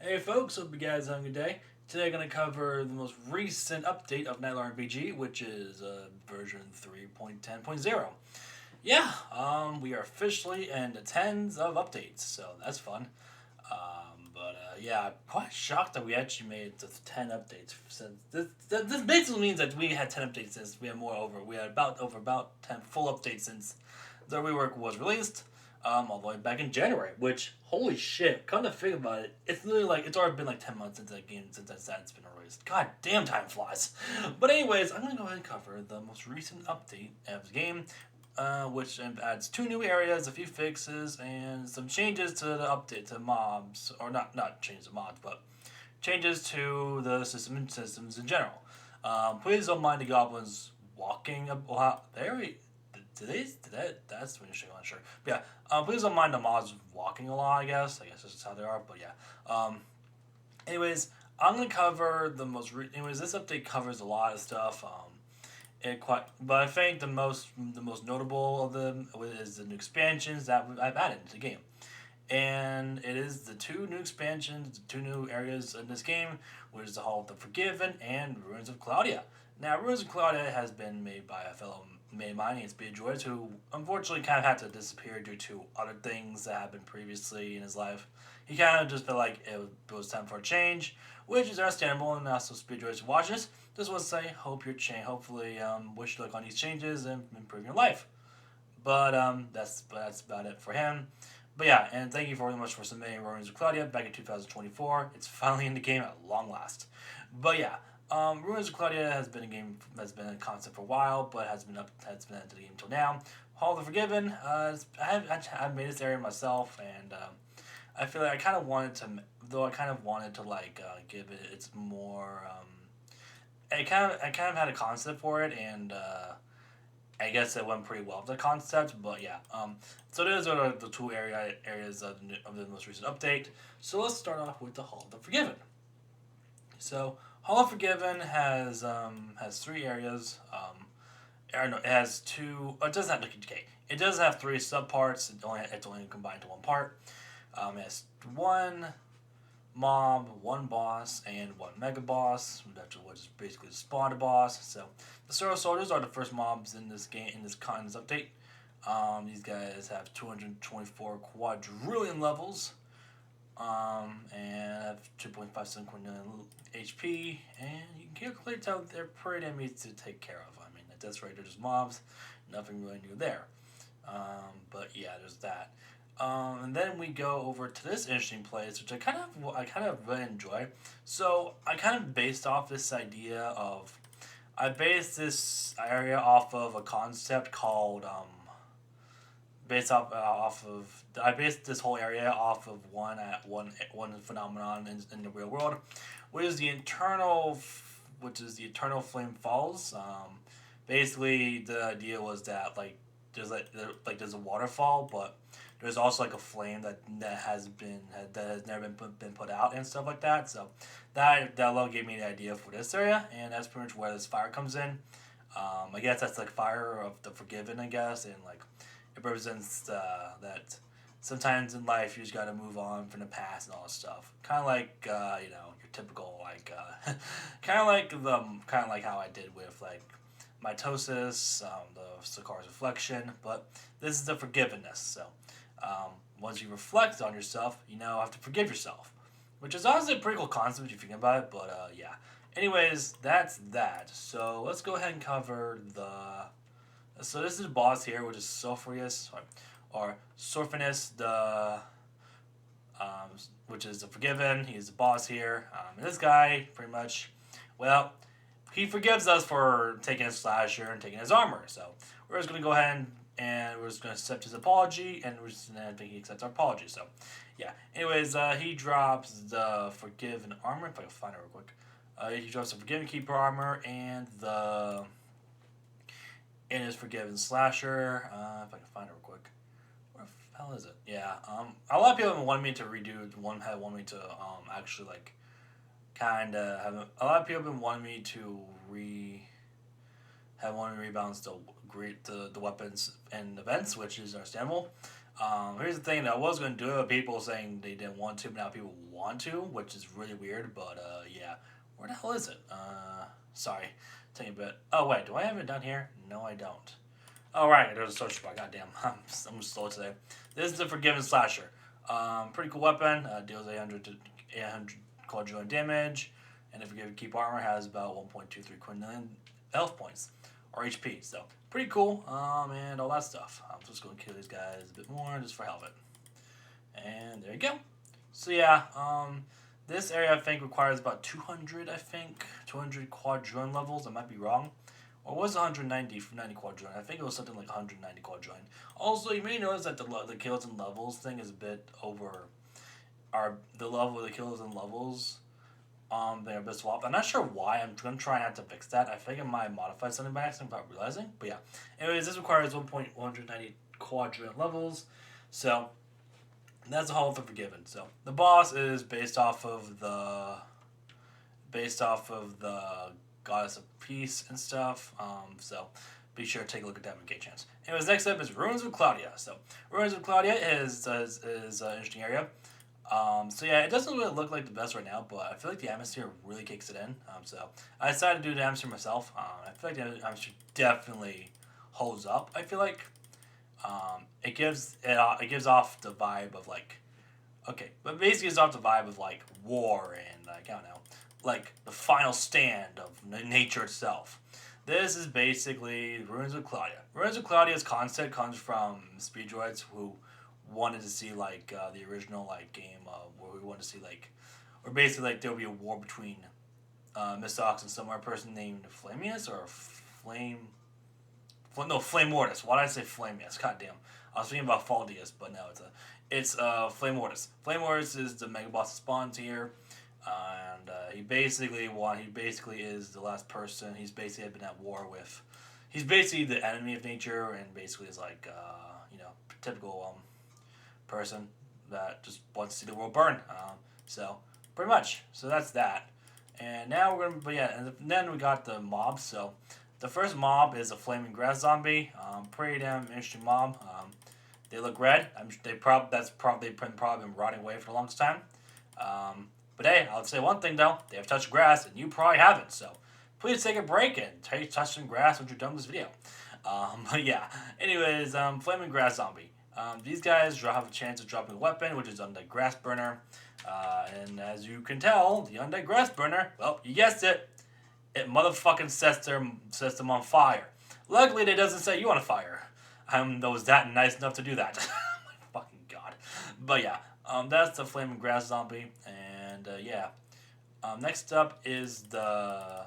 Hey folks, hope you guys are having a good day. Today I'm going to cover the most recent update of Knightlordian RPG, which is version 3.10.0. Yeah, we are officially in the tens of updates, so that's fun. Yeah, I'm quite shocked that we actually made it to 10 updates. Since this basically means that we had 10 updates since we had more over. We had about 10 full updates since the rework was released, all the way back in January. Which holy shit! Come to think about it, it's literally like it's already been like 10 months since that game it's been released. God damn, time flies. But anyways, I'm gonna go ahead and cover the most recent update of the game, which adds two new areas, a few fixes, and some changes to the update to mobs, or not changes to mobs, but changes to the systems in general. Please don't mind the goblins walking. Wow, very. That's interesting. I'm not sure. But yeah, please don't mind the mods walking a lot. I guess that's just how they are. But yeah. Anyways, I'm gonna cover the Anyways, this update covers a lot of stuff. But I think the most notable of them is the new expansions that I've added to the game, and it is the two new expansions, the two new areas in this game, which is the Hall of the Forgiven and Ruins of Cloudia. Now, Ruins of Cloudia has been made by a fellow made of mine, Speed Joyce, who unfortunately kind of had to disappear due to other things that happened previously in his life. He kind of just felt like it was time for a change, which is understandable. And also, Speed Joyce watches. Just want to say, hope your change. Hopefully, wish you luck on these changes and improve your life. But that's about it for him. But yeah, and thank you very much for submitting Ruins of Claudia back in 2024. It's finally in the game at long last. But yeah, Ruins of Claudia has been a concept for a while, but has been into the game until now. Hall of the Forgiven, I've made this area myself, and I feel like I kind of wanted to give it its more. I kind of had a concept for it, and I guess it went pretty well with the concept, but yeah. So those are the two areas of the most recent update. So let's start off with the Hall of the Forgiven. So Hall of Forgiven has three areas. Or no, it has two. It doesn't have okay. It does have three subparts. It's only combined to one part. It has one mob, one boss, and one mega boss, which is basically the spawn boss. So the Zero Soldiers are the first mobs in this game in this update. These guys have 224 quadrillion levels, and have 2.57 million HP, and you can clearly tell they're pretty enemies to take care of. I mean, at this rate, they're just mobs, nothing really new there. But yeah, there's that. And then we go over to this interesting place, which I kind of really enjoy. So I kind of based off this idea of I based this area off of a concept called I based this whole area off of one phenomenon in the real world, which is the eternal flame falls. Basically, the idea was that there's a waterfall, but there's also like a flame that has never been put out and stuff like that. So that alone gave me the idea for this area, and that's pretty much where this fire comes in. I guess that's like fire of the forgiven, I guess, and like it represents that sometimes in life you just gotta move on from the past and all this stuff. Kind of like your typical kind of like how I did with like mitosis, the Sakar's reflection, but this is the forgiveness. So once you reflect on yourself, you now have to forgive yourself, which is honestly a pretty cool concept if you think about it. But yeah. Anyways, that's that. So let's go ahead and cover the. So this is the boss here, which is Sulfurious or Sorfinus, um, which is the Forgiven. He's the boss here. And this guy, pretty much, well, he forgives us for taking his slasher and taking his armor. So we're just gonna go ahead and we're just gonna accept his apology, and I think he accepts our apology. So yeah. Anyways, he drops the Forgiven armor. If I can find it real quick, he drops the Forgiven Keeper armor and his Forgiven slasher. If I can find it real quick. Where the hell is it? Yeah. A lot of people have wanted me to redo. Had wanted me to actually like kind of have a lot of people have been wanting me to have wanted to rebalance the weapons and events, which is understandable. Here's the thing that I was going to do it, people saying they didn't want to, but now people want to, which is really weird, but yeah. Where the hell is it? Sorry. Take a bit. Oh, wait, do I have it down here? No, I don't. Oh, right, there's a search bar. Goddamn, I'm slow today. This is the Forgiven Slasher. Pretty cool weapon. Deals 800 quadrillion damage, and if you keep armor, has about 1.23 quintillion health points or HP. So pretty cool. And all that stuff. I'm just gonna kill these guys a bit more just for hell of it. And there you go. So yeah, this area I think requires about 200. I think 200 quadrillion levels. I might be wrong. Or was it 190 for 90 quadrillion? I think it was something like 190 quadrillion. Also, you may notice that the kills and levels thing is a bit over. The level of the kills and levels, they're a bit swapped. I'm not sure why. I'm gonna try not to fix that. I think I might modify something by accident without realizing. But yeah. Anyways, this requires 1.190 quadrillion levels. So that's the whole for Forgiven. So the boss is based off of the Goddess of Peace and stuff. So be sure to take a look at that when you get a chance. Anyways, next up is Ruins of Cloudia. So Ruins of Cloudia is an interesting area. So yeah, it doesn't really look like the best right now, but I feel like the atmosphere really kicks it in. So I decided to do the atmosphere myself. I feel like the atmosphere definitely holds up. I feel like it gives off the vibe of like, okay, but basically it's off the vibe of like war and like I don't know, like the final stand of nature itself. This is basically Ruins of Cloudia. Ruins of Claudia's concept comes from speedroids who wanted to see like the original like game where we wanted to see like, or basically like there would be a war between Mistox and some other person named Flamius or Flame Mortis. Why did I say Flamius? God damn. I was thinking about Faldius, but no, it's Flame Mortis. Flame Mortis is the mega boss that spawns here. And he basically is the last person. He's basically been at war with. He's basically the enemy of nature, and basically is like typical person that just wants to see the world burn. So pretty much. So that's that. And now we're gonna, but yeah, and then we got the mobs. So the first mob is a flaming grass zombie. Pretty damn interesting mob. They look red. They've probably been rotting away for the longest time. But hey, I'll say one thing though: they have touched grass, and you probably haven't. So please take a break and touch some grass when you're done with this video. But yeah. Anyways, flaming grass zombie. These guys have a chance of dropping a weapon, which is Undead Grass Burner. And as you can tell, the Undead Grass Burner, well, you guessed it, it motherfucking sets them on fire. Luckily, it doesn't set you on fire. That was that nice enough to do that. My fucking god. But yeah, that's the Flaming Grass Zombie. And yeah, next up is the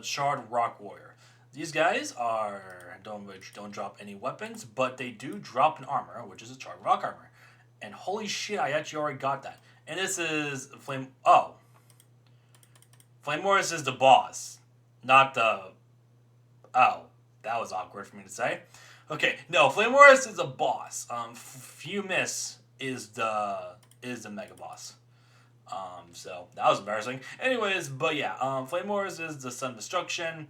Charred Rock Warrior. These guys don't drop any weapons, but they do drop an armor, which is a Charred Rock Armor. And holy shit, I actually already got that. And this is Flame Mortis is the boss, not the. Oh, that was awkward for me to say. Okay, no, Flame Mortis is the boss. Fumis is the mega boss. So that was embarrassing. Anyways, but yeah, Flame Mortis is the Sun of Destruction.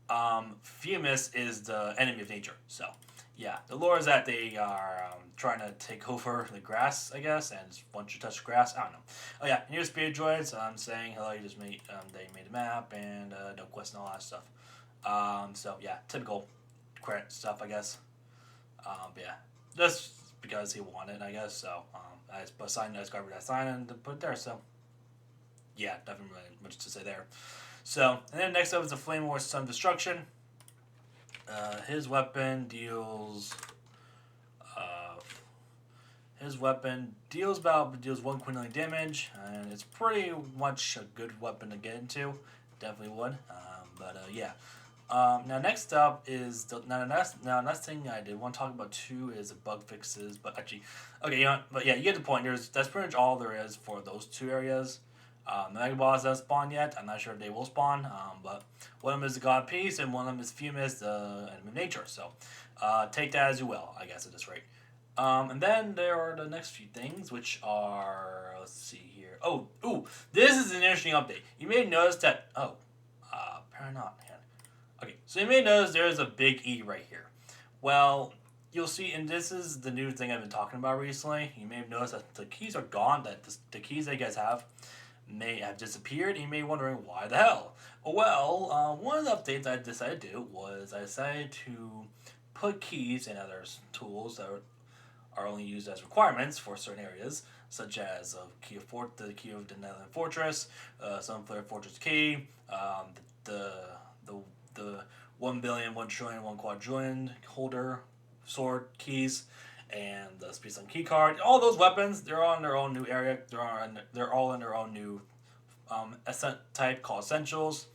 Fumis is the enemy of nature. So yeah, the lore is that they are trying to take over the grass, I guess, and once you touch grass, I don't know. Oh yeah, and here's Speed Droids. Saying hello. You just made they made a map and no quest and all that stuff. So yeah, typical credit stuff, I guess. But yeah, just because he wanted, I guess. So I just put sign Excalibara sign and put it there. So yeah, nothing really much to say there. So and then next up is the Flame War Sun of Destruction. His weapon deals 1 quintillion damage, and it's pretty much a good weapon to get into. Definitely would. Yeah. Now next up is next thing I did want to talk about too is the bug fixes. But actually, okay, you get the point. That's pretty much all there is for those two areas. The Mega Boss doesn't spawn yet. I'm not sure if they will spawn. But one of them is the God of Peace, and one of them is Fumis, the enemy of nature. So, take that as you will, I guess, at this rate. And then there are the next few things, which are, let's see here. This is an interesting update. You may notice that, apparently not. Okay, so you may notice there is a big E right here. Well, you'll see, and this is the new thing I've been talking about recently. You may have noticed that the keys are gone. That the keys that you guys have may have disappeared. And you may be wondering why the hell. Well, one of the updates I decided to do was I decided to put keys in other tools that are only used as requirements for certain areas, such as the key of the Netherland Fortress, Sunflare Fortress key, the the the 1 billion, 1 trillion, 1 quadrillion holder sword keys, and the Space Key card. All those weapons, they're all in their own new area. They're all in their own new type called essentials.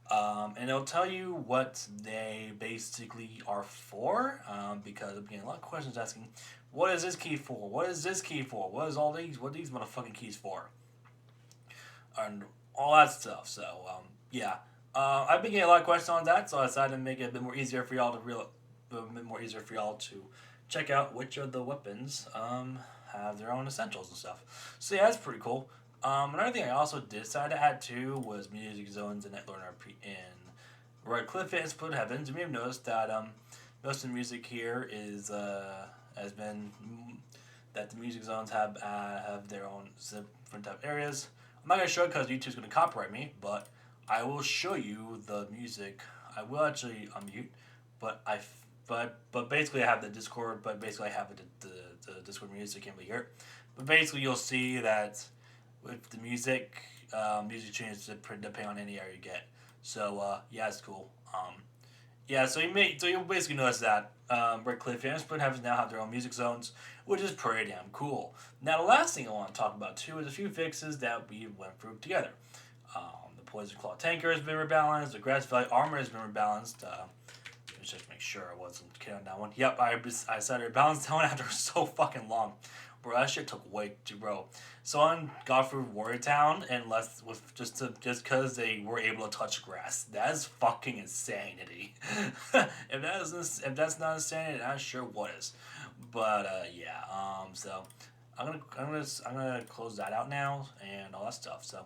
And it'll tell you what they basically are for, because I'm getting a lot of questions asking, what is this key for? What is this key for? What is all these? What are these motherfucking keys for? And all that stuff. So, yeah. I've been getting a lot of questions on that, so I decided to make it a bit more easier for y'all to check out which of the weapons have their own essentials and stuff. So yeah, that's pretty cool. Another thing I also decided to add too was music zones in Knightlordian in Redcliffia and Splintered Heavens. You may have noticed that most of the music here has been that the music zones have their own different type of areas. I'm not gonna show it because YouTube's gonna copyright me, but I will show you the music. I will actually unmute, but basically I have the Discord. But basically I have the Discord music can't be heard. But basically you'll see that with the music, music changes depending on any area you get. So yeah, it's cool. Yeah, so you'll basically notice that Redcliffia and Splintered Heavens now have their own music zones, which is pretty damn cool. Now the last thing I want to talk about too is a few fixes that we went through together. The Poison Claw Tanker has been rebalanced. The Grass Valley Armor has been rebalanced. Let's just make sure I wasn't kidding on that one. Yep, I decided to rebalance that one after so fucking long. Bro, that shit took way too, bro. Someone got through Warrior Town and left with just because they were able to touch grass. That is fucking insanity. if that's not insanity, I'm not sure what is. But yeah. So I'm gonna close that out now and all that stuff. So,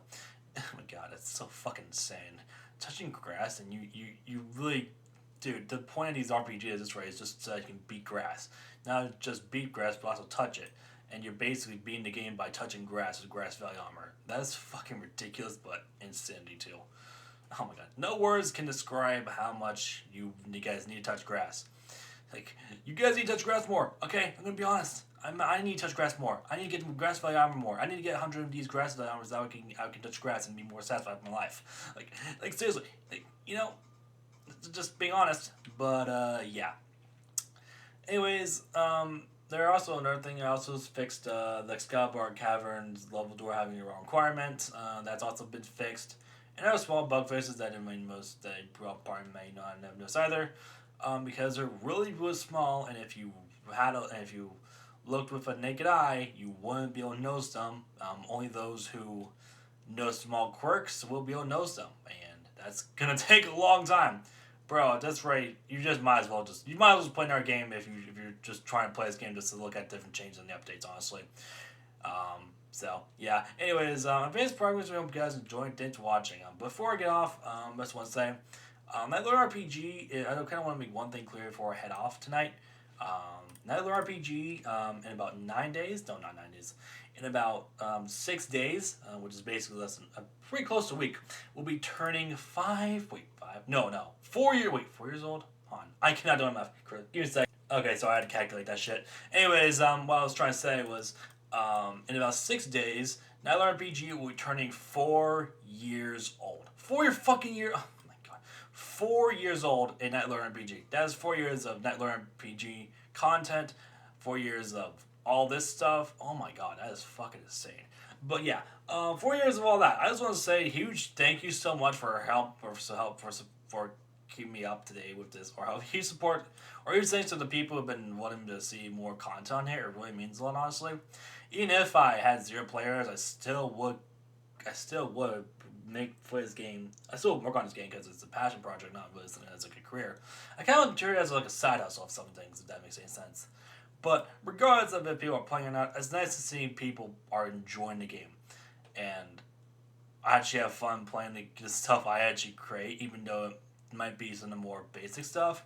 oh my god, it's so fucking insane. Touching grass and you really. Dude, the point of these RPGs this way is just so you can beat grass. Not just beat grass, but also touch it. And you're basically beating the game by touching grass with Grass Valley Armor. That's fucking ridiculous, but insanity too. Oh my god. No words can describe how much you guys need to touch grass. Like, you guys need to touch grass more. Okay, I'm gonna be honest. I need to touch grass more. I need to get Grass Valley Armor more. I need to get 100 of these Grass Valley Armors so I can touch grass and be more satisfied with my life. Like seriously. Like, you know, just being honest. But yeah. Anyways, there are also another thing I also fixed the Excalibara Caverns level door having your own requirement. That's also been fixed. And there are small bug fixes that probably may not have noticed either, because they're really small. And if you looked with a naked eye, you wouldn't be able to notice them. Only those who know small quirks will be able to notice them, and that's gonna take a long time. Bro, at this rate, you might as well just play another game if you're just trying to play this game just to look at different changes in the updates, honestly. So yeah. Anyways, advanced progress. We hope you guys enjoyed. Thanks for watching. Before I get off, I just want to say, Knightlordian RPG. I kind of want to make one thing clear before I head off tonight. Knightlordian RPG. In about 9 days. No, not 9 days. In about 6 days, which is basically less than pretty close to a week, we'll be turning 4 years old? Hold on. I cannot do my math. Give me a second. Okay, so I had to calculate that shit. Anyways, what I was trying to say was, in about 6 days, Knightlordian RPG will be turning 4 years old. 4 fucking years. Oh my god. 4 years old in Knightlordian RPG. That is 4 years of Knightlordian RPG content. 4 years of all this stuff. Oh my god, that is fucking insane. But yeah, 4 years of all that. I just want to say a huge thank you so much for for keeping me up to date with this, or how you support, or even thanks to the people who've been wanting to see more content on here. It really means a lot, honestly. Even if I had 0 players, I still would play this game. I still would work on this game because it's a passion project, not really something that's like a career. I kind of treat it as like a side hustle of some things, if that makes any sense. But regardless of if people are playing or not, it's nice to see people are enjoying the game. And I actually have fun playing the stuff I actually create, even though it might be some of the more basic stuff.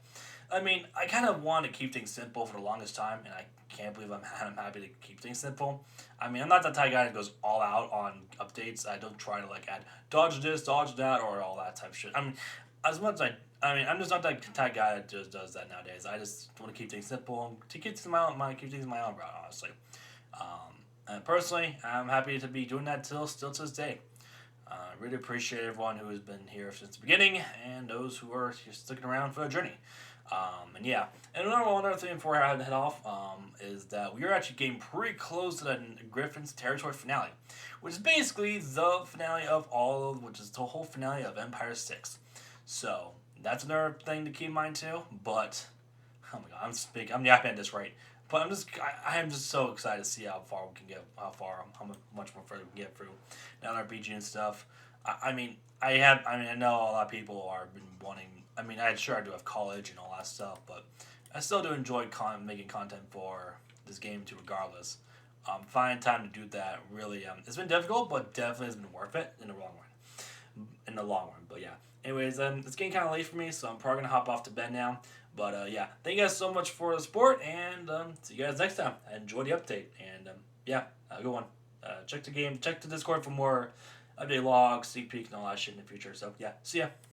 I mean, I kind of want to keep things simple for the longest time, and I can't believe I'm happy to keep things simple. I mean, I'm not the type of guy that goes all out on updates. I don't try to like add dodge this, dodge that, or all that type of shit. I mean, as much as I mean, I'm just not that type of guy that just does that nowadays. I just want to keep things simple and to keep things in keep things in my own route, honestly. And personally, I'm happy to be doing that still to this day. Really appreciate everyone who has been here since the beginning and those who are sticking around for the journey. And yeah, and one other thing before I head off is that we are actually getting pretty close to the Griffin's Territory finale, which is basically the finale of which is the whole finale of Empire 6. So that's another thing to keep in mind too. But oh my god, I'm yapping at this rate. But I am just so excited to see how far we can get, how much more further we can get through now RPG and stuff. I mean, I know a lot of people are been wanting. I mean, I do have college and all that stuff, but I still do enjoy making content for this game too, regardless. Finding time to do that really, it's been difficult, but definitely has been worth it in the long run. In the long run, but yeah. Anyways, it's getting kind of late for me, so I'm probably gonna hop off to bed now. But yeah, thank you guys so much for the support, and see you guys next time. Enjoy the update, and yeah, have a good one. Check the Discord for more update logs, sneak peeks, and all that shit in the future. So yeah, see ya.